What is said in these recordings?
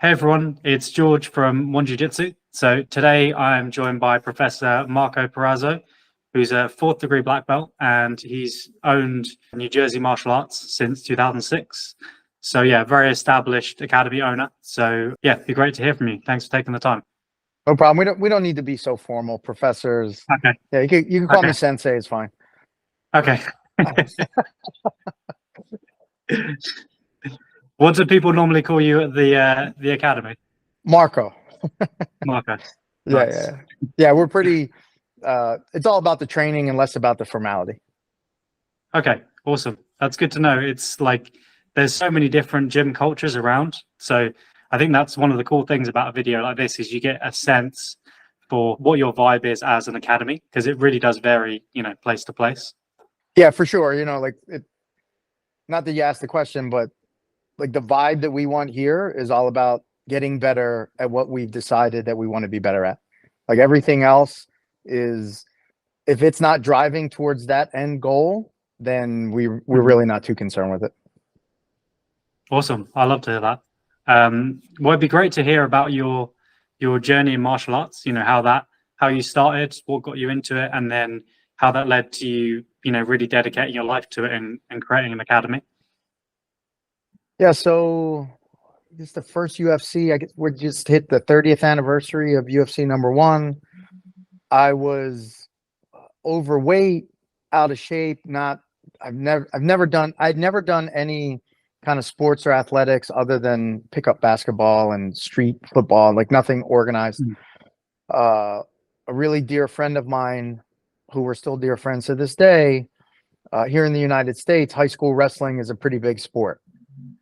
Hey everyone, it's George from One Jiu Jitsu. So today I'm joined by Professor Marco Perazzo, who's a fourth degree black belt, and he's owned New Jersey Martial Arts since 2006. So yeah, very established academy owner. So yeah, it'd be great to hear from you. Thanks for taking the time. No problem. We don't need to be so formal, professors. Okay. Yeah, you can call me Okay. sensei. It's fine. Okay. What do people normally call you at the academy? Marco. Marco. Yeah, Nice. yeah, yeah. We're pretty. It's all about the training and less about the formality. Okay, awesome. That's good to know. It's like there's so many different gym cultures around. So I think that's one of the cool things about a video like this is you get a sense for what your vibe is as an academy because it really does vary, place to place. Yeah, for sure. Not that you asked the question, but like the vibe that we want here is all about getting better at what we've decided that we want to be better at. Like everything else is, if it's not driving towards that end goal, then we're Mhm. really not too concerned with it. Awesome. I love to hear that. Well, it'd be great to hear about your journey in martial arts, how you started, what got you into it, and then how that led to you, really dedicating your life to it and creating an academy. Yeah, so it's the first UFC. I guess we just hit the 30th anniversary of UFC number one. I was overweight, out of shape, not I'd never done any kind of sports or athletics other than pick up basketball and street football, like nothing organized. Mm. Uh a really dear friend of mine, who we're still dear friends to this day, here in the United States, high school wrestling is a pretty big sport,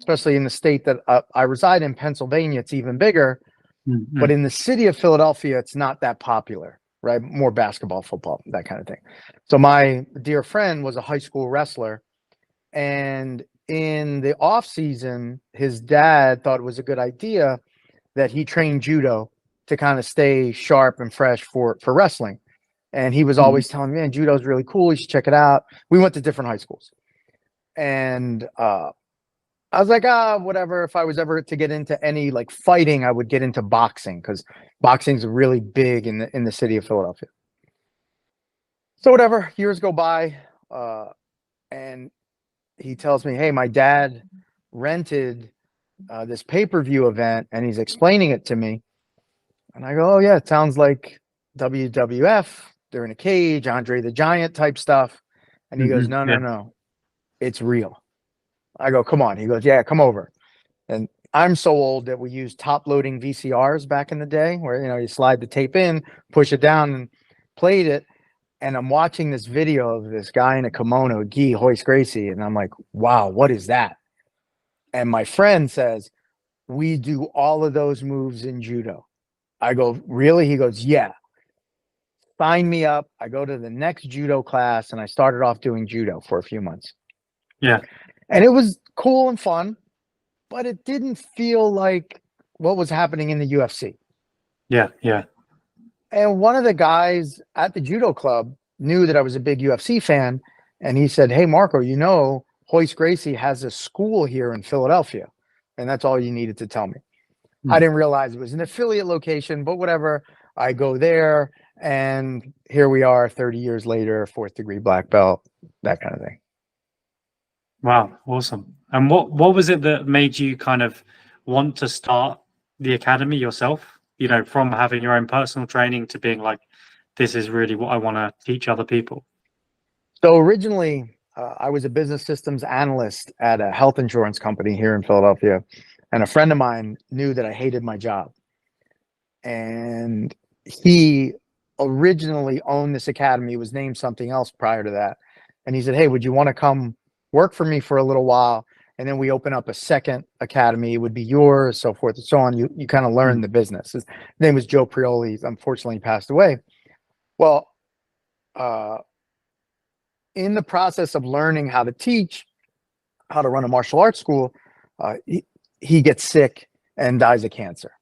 especially in the state that I reside in, Pennsylvania. It's even bigger, but Mm. in the city of Philadelphia, it's not that popular, right? More basketball, football, that kind of thing. So my dear friend was a high school wrestler, and in the off season, his dad thought it was a good idea that he trained judo to kind of stay sharp and fresh for wrestling. And he was Mm. always telling me, man, judo is really cool. You should check it out. We went to different high schools. And I was like, whatever. If I was ever to get into any like fighting, I would get into boxing because boxing's really big in the city of Philadelphia. So whatever, years go by, and he tells me, hey, my dad rented this pay-per-view event, and he's explaining it to me. And I go, oh yeah, it sounds like WWF. They're in a cage, Andre the Giant type stuff. And he goes, Mhm. no, no, Yeah. no, it's real. I go, come on. He goes, yeah, come over. And I'm so old that we used top loading VCRs back in the day where, you slide the tape in, push it down, and played it. And I'm watching this video of this guy in a kimono, Guy Hoist Gracie. And I'm like, wow, what is that? And my friend says, we do all of those moves in judo. I go, really? He goes, yeah. Sign me up. I go to the next judo class, and I started off doing judo for a few months. Yeah. And it was cool and fun, but it didn't feel like what was happening in the UFC. Yeah. Yeah. And one of the guys at the judo club knew that I was a big UFC fan. And he said, hey, Marco, Hoist Gracie has a school here in Philadelphia. And that's all you needed to tell me. I Mm. didn't realize it was an affiliate location, but whatever. I go there, and here we are 30 years later, fourth degree black belt, that kind of thing. Wow, awesome. And what was it that made you kind of want to start the academy yourself? From having your own personal training to being like, this is really what I want to teach other people. So originally, I was a business systems analyst at a health insurance company here in Philadelphia. And a friend of mine knew that I hated my job. And he originally owned this academy, was named something else prior to that. And he said, hey, would you want to come work for me for a little while? And then we open up a second academy. It would be yours, so forth and so on. You kind of learn Mm. the business. His name was Joe Prioli. He's unfortunately passed away. Well, in the process of learning how to teach, how to run a martial arts school, he gets sick and dies of cancer.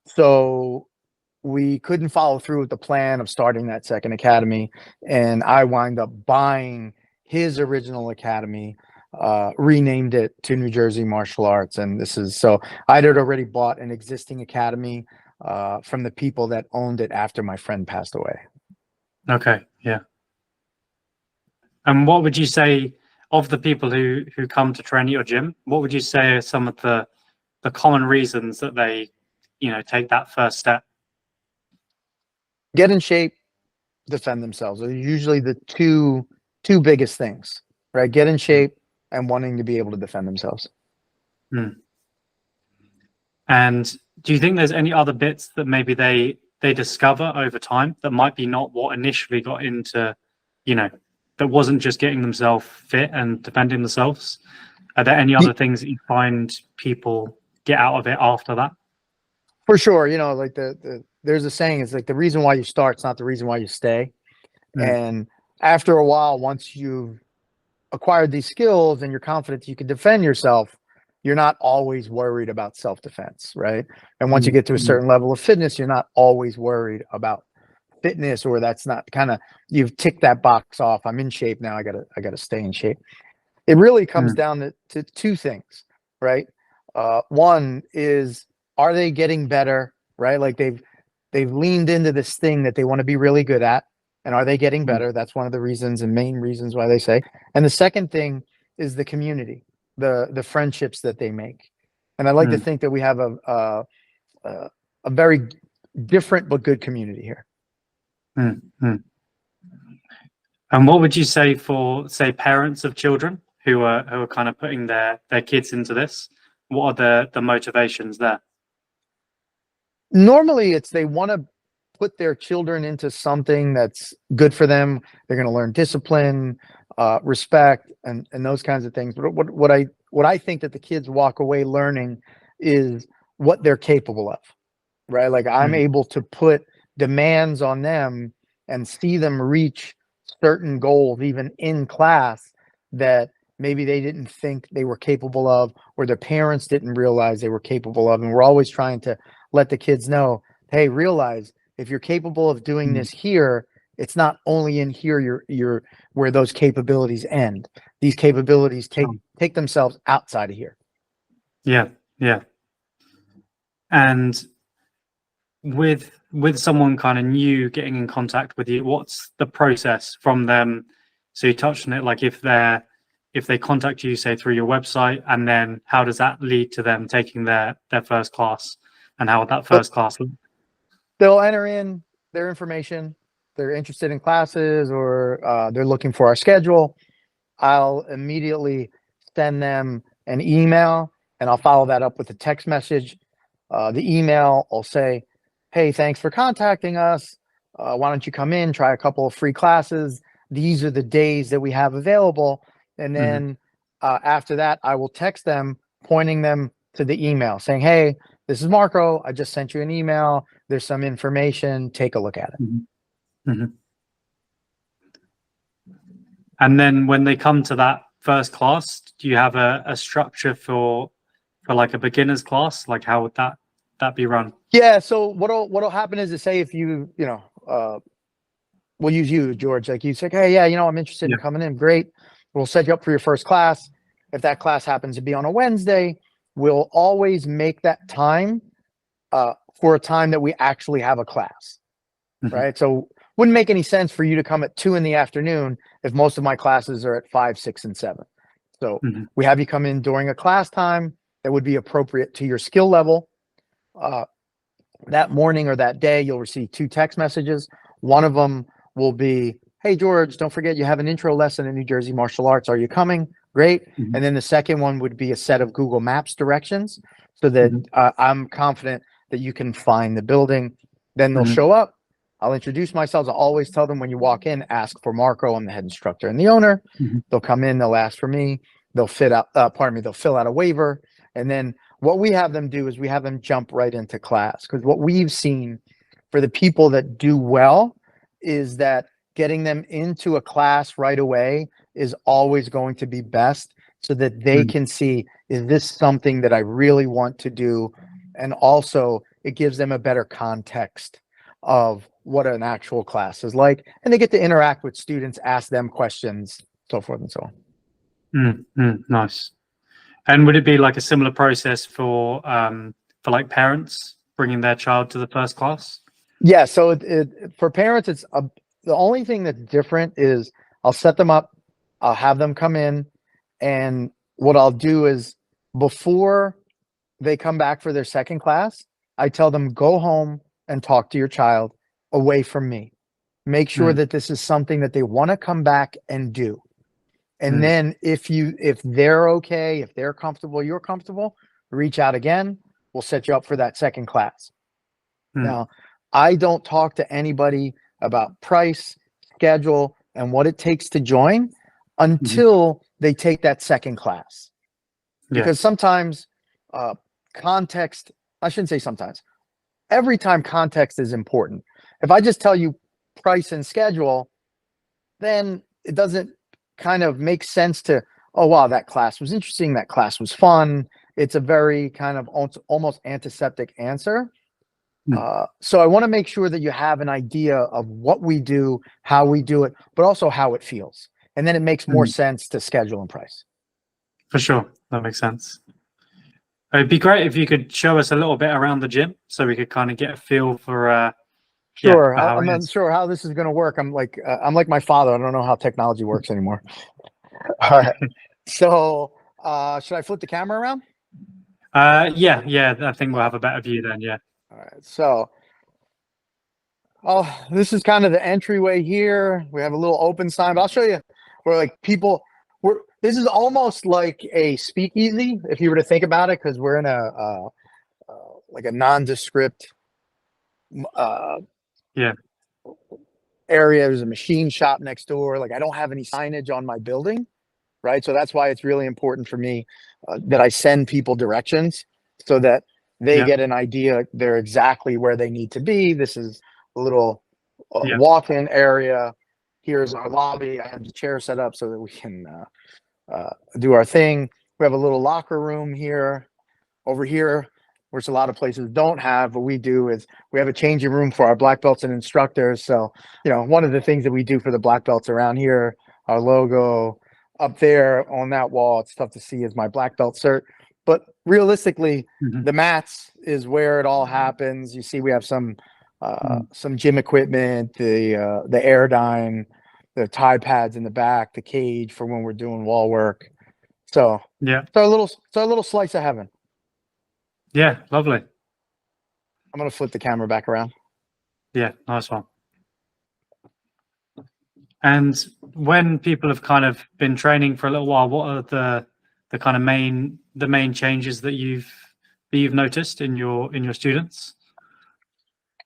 So we couldn't follow through with the plan of starting that second academy, and I wind up buying his original academy renamed it to New Jersey Martial Arts. And this is, so I had already bought an existing academy from the people that owned it after my friend passed away. Okay, yeah. And what would you say of the people who come to train at your gym? What would you say are some of the common reasons that they, take that first step? Get in shape, defend themselves are usually the two biggest things, right? Get in shape and wanting to be able to defend themselves. Hmm. And do you think there's any other bits that maybe they discover over time that might be not what initially got into, that wasn't just getting themselves fit and defending themselves? Are there any other things that you find people get out of it after that? For sure. Like there's a saying, it's like the reason why you start, it's not the reason why you stay. And after a while, once you've acquired these skills and you're confident you can defend yourself, you're not always worried about self-defense, right? And once you get to a certain level of fitness, you're not always worried about fitness, or that's not you've ticked that box off. I'm in shape now. I gotta stay in shape. It really comes down to two things, right? One is, are they getting better, right? Like they've leaned into this thing that they want to be really good at. And are they getting better? That's one of the reasons and main reasons why they say. And the second thing is the community, the friendships that they make. And I like to think that we have a very different but good community here. And what would you say for, say, parents of children who are kind of putting their kids into this? What are the motivations there? Normally, it's they want to put their children into something that's good for them. They're going to learn discipline, respect, and those kinds of things. But what I think that the kids walk away learning is what they're capable of, right? Like I'm able to put demands on them and see them reach certain goals, even in class, that maybe they didn't think they were capable of, or their parents didn't realize they were capable of. And we're always trying to let the kids know, hey, realize if you're capable of doing this here, it's not only in here you're where those capabilities end. These capabilities take themselves outside of here. Yeah. And with someone kind of new getting in contact with you, what's the process from them? So you touched on it, like if they contact you, say through your website, and then how does that lead to them taking their first class, and how would that first class look? They'll enter in their information. They're interested in classes, or they're looking for our schedule. I'll immediately send them an email, and I'll follow that up with a text message. The email will say, hey, thanks for contacting us. Why don't you come in, try a couple of free classes? These are the days that we have available. And then after that, I will text them, pointing them to the email saying, hey, this is Marco. I just sent you an email. There's some information. Take a look at it. And then when they come to that first class, do you have a structure for like a beginner's class? Like how would that be run? Yeah. So what'll happen is to say, if we'll use you, George, like you say, hey, yeah, I'm interested in coming in. Great. We'll set you up for your first class. If that class happens to be on a Wednesday, we'll always make that time for a time that we actually have a class, right? So wouldn't make any sense for you to come at 2 p.m. if most of my classes are at 5, 6, and 7. So we have you come in during a class time that would be appropriate to your skill level. That morning or that day, you'll receive 2 text messages. One of them will be, hey, George, don't forget you have an intro lesson in New Jersey Martial Arts. Are you coming? Great. And then the second one would be a set of Google Maps directions so that I'm confident that you can find the building. Then they'll show up. I'll introduce myself. I always tell them when you walk in, ask for Marco. I'm the head instructor and the owner. They'll come in, they'll ask for me. They'll fill out a waiver. And then what we have them do is we have them jump right into class. Because what we've seen for the people that do well is that getting them into a class right away is always going to be best, so that they can see, is this something that I really want to do? And also it gives them a better context of what an actual class is like, and they get to interact with students, ask them questions, so forth and so on. Nice. And would it be like a similar process for like parents bringing their child to the first class? Yeah. So for parents, the only thing that's different is I'll set them up, I'll have them come in, and what I'll do is before they come back for their second class, I tell them go home and talk to your child away from me. Make sure Mm, that this is something that they want to come back and do. And mm, then if they're okay, if they're comfortable, you're comfortable, reach out again. We'll set you up for that second class. mm, Now, I don't talk to anybody about price, schedule, and what it takes to join mhm. until they take that second class. Yeah. Because sometimes uh, context, I shouldn't say sometimes, every time context is important. If I just tell you price and schedule, then it doesn't kind of make sense to, oh, wow, that class was interesting. That class was fun. It's a very kind of almost antiseptic answer. Mm, So I want to make sure that you have an idea of what we do, how we do it, but also how it feels. And then it makes more mm. sense to schedule and price. For sure. That makes sense. It'd be great if you could show us a little bit around the gym so we could kind of get a feel for, yeah, Sure. for how I'm it not is. sure how this is going to work. I'm like my father. I don't know how technology works anymore. All right. So, should I flip the camera around? Yeah, yeah, I think we'll All have a better view then. Yeah. right. So, oh, this is kind of the entryway here. We have a little open sign, but I'll show you where like people. This is almost like a speakeasy if you were to think about it, because we're in like a nondescript uh, Yeah. area. There's a machine shop next door. Like I don't have any signage on my building, right? So that's why it's really important for me that I send people directions so that they Yeah. get an idea. They're exactly where they need to be. This is a little Yeah. walk-in area. Here's our lobby. I have the chair set up so that we can do our thing. We have a little locker room here. Over here, which a lot of places don't have, but we do, is we have a changing room for our black belts and instructors. So, one of the things that we do for the black belts around here, our logo up there on that wall, it's tough to see, is my black belt cert. But realistically, Mhm. the mats is where it all happens. You see, we have some Mm. gym equipment, the Airdyne, the tie pads in the back, the cage for when we're doing wall work. So Yeah. it's our little slice of heaven. Yeah. Lovely. I'm gonna flip the camera back around. Yeah. Nice one. And when people have kind of been training for a little while, what are the kind of main changes that you've noticed in your students?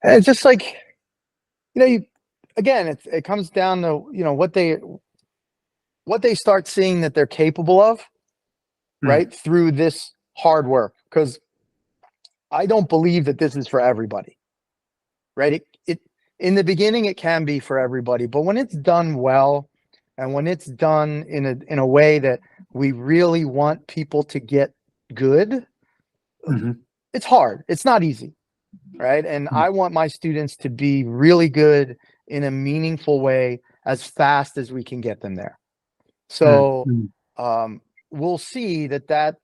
And it's just like, you again, it comes down to, what they start seeing that they're capable of, Mm, right? Through this hard work. Because I don't believe that this is for everybody, right? It in the beginning it can be for everybody, but when it's done well and when it's done in a way that we really want people to get good, mhm, it's hard. It's not easy, right? And mm, I want my students to be really good in a meaningful way as fast as we can get them there. mm, So mm, we'll see that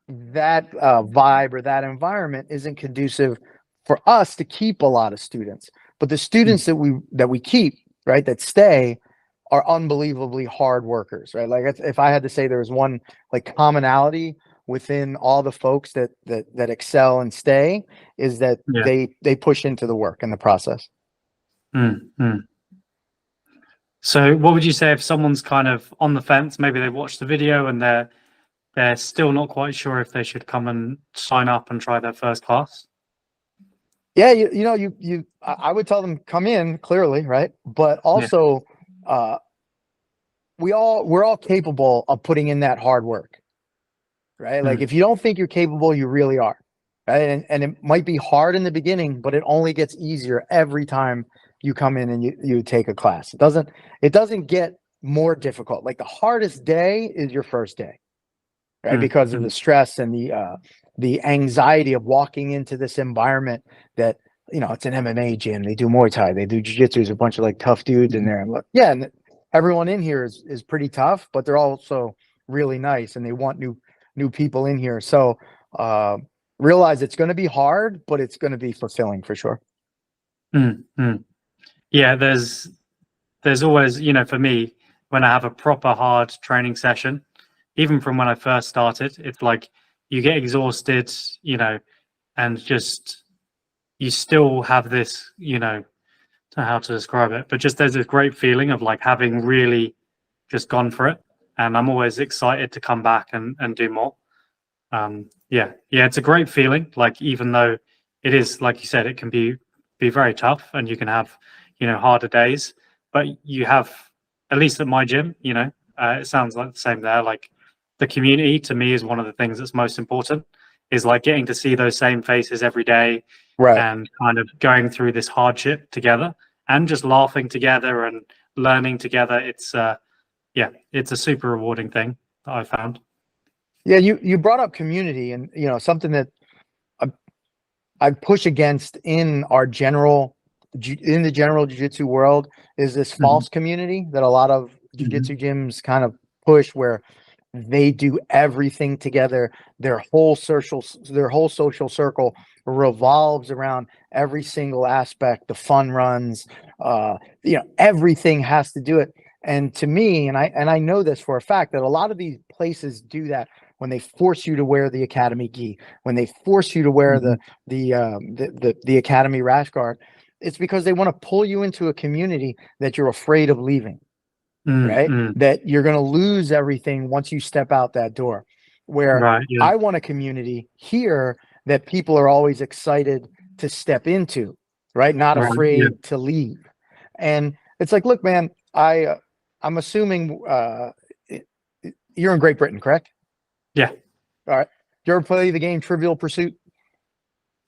vibe or that environment isn't conducive for us to keep a lot of students. But the mm. students that we keep, right, that stay, are unbelievably hard workers, right? Like if I had to say there was one like commonality within all the folks that excel and stay, is that Yeah. they push into the work in the process. Mm, mm. So what would you say if someone's kind of on the fence, maybe they watched the video and they're still not quite sure if they should come and sign up and try their first class? Yeah, I would tell them come in clearly, right? But Yeah. also, uh, we're all capable of putting in that hard work, right? Like Mm, if you don't think you're capable, you really are, right? And it might be hard in the beginning, but it only gets easier every time you come in and you take a class. It doesn't get more difficult. Like the hardest day is your first day, right? mm, Because of the mm. stress and the anxiety of walking into this environment that, it's an MMA gym. They do Muay Thai, they do jiu-jitsu. There's a bunch of like tough dudes in Mhm. there. And look, yeah, and everyone in here is pretty tough, but they're also really nice, and they want new people in here. So realize it's going to be hard, but it's going to be fulfilling for sure. Yeah, there's always, for me, when I have a proper hard training session, even from when I first started, it's like you get exhausted, and just you still have this, don't know how to describe it, but just there's this great feeling of like having really just gone for it. And I'm always excited to come back and do more. Yeah, it's a great feeling. Like, even though it is, like you said, it can be very tough, and you can have, harder days, but you have, at least at my gym, it sounds like the same there. Like, the community to me is one of the things that's most important, is like getting to see those same faces every day Right. and kind of going through this hardship together and just laughing together and learning together. It's it's a super rewarding thing that I found. Yeah, you brought up community, and something that I push against in the general jiu-jitsu world is this false community that a lot of jiu-jitsu gyms kind of push, where they do everything together. Their whole social circle revolves around every single aspect, the fun runs, everything has to do it. And to me, and I know this for a fact, that a lot of these places do that when they force you to wear the academy gi, when they force you to wear the academy rash guard. It's because they want to pull you into a community that you're afraid of leaving, right? That you're going to lose everything once you step out that door. Where Right, yeah. I want a community here that people are always excited to step into, right? Not Right, afraid to leave. And it's like, look, man, I'm assuming you're in Great Britain, correct? Yeah. All right. Did you ever play the game Trivial Pursuit?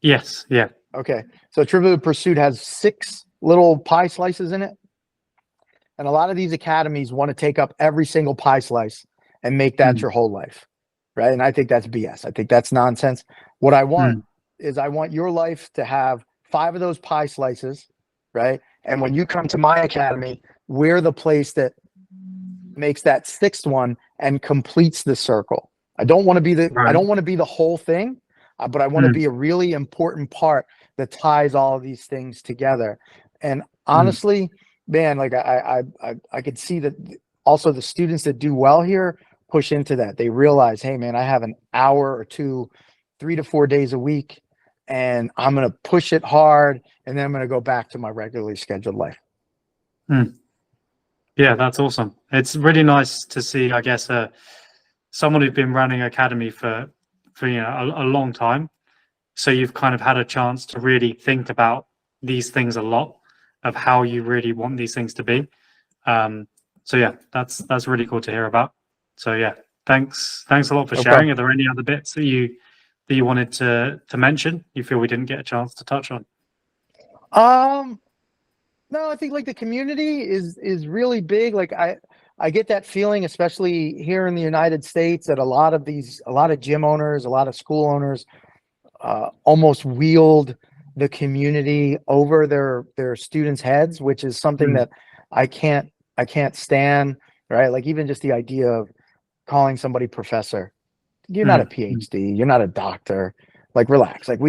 Yes. Yeah. Okay. So Trivial Pursuit has 6 little pie slices in it. And a lot of these academies want to take up every single pie slice and make that your whole life. Right. And I think that's BS. I think that's nonsense. What I want is I want your life to have 5 of those pie slices. Right. And when you come to my academy, we're the place that makes that 6th one and completes the circle. I don't want to be the whole thing, but I want to be a really important part that ties all of these things together. And honestly, man, like I could see that also the students that do well here push into that. They realize, hey man, I have an hour or 2, 3 to 4 days a week, and I'm going to push it hard, and then I'm going to go back to my regularly scheduled life. Yeah, that's awesome. It's really nice to see, I guess, someone who's been running academy for a long time. So you've kind of had a chance to really think about these things a lot, of how you really want these things to be. So yeah, that's really cool to hear about. So yeah, thanks a lot for sharing. Are there any other bits that you wanted to mention, you feel we didn't get a chance to touch on? No, I think like the community is really big. Like I get that feeling, especially here in the United States, that a lot of gym owners, a lot of school owners almost wield the community over their students' heads, which is something that I can't stand, right? Like, even just the idea of calling somebody professor. You're not a PhD, you're not a doctor. Like, relax. Like,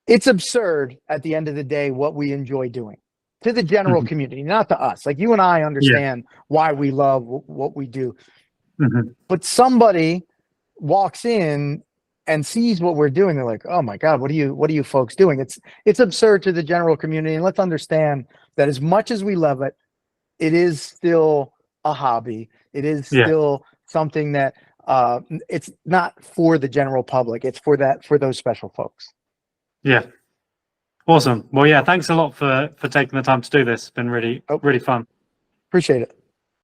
it's absurd at the end of the day what we enjoy doing to the general community, not to us. Like, you and I understand why we love what we do. But somebody walks in and sees what we're doing. They're like, oh my God, what are you folks doing? It's absurd to the general community. And let's understand that as much as we love it, it is still a hobby. It is still something that it's not for the general public. It's for those special folks. Yeah. Awesome. Well, yeah, thanks a lot for taking the time to do this. It's been really fun. Appreciate it.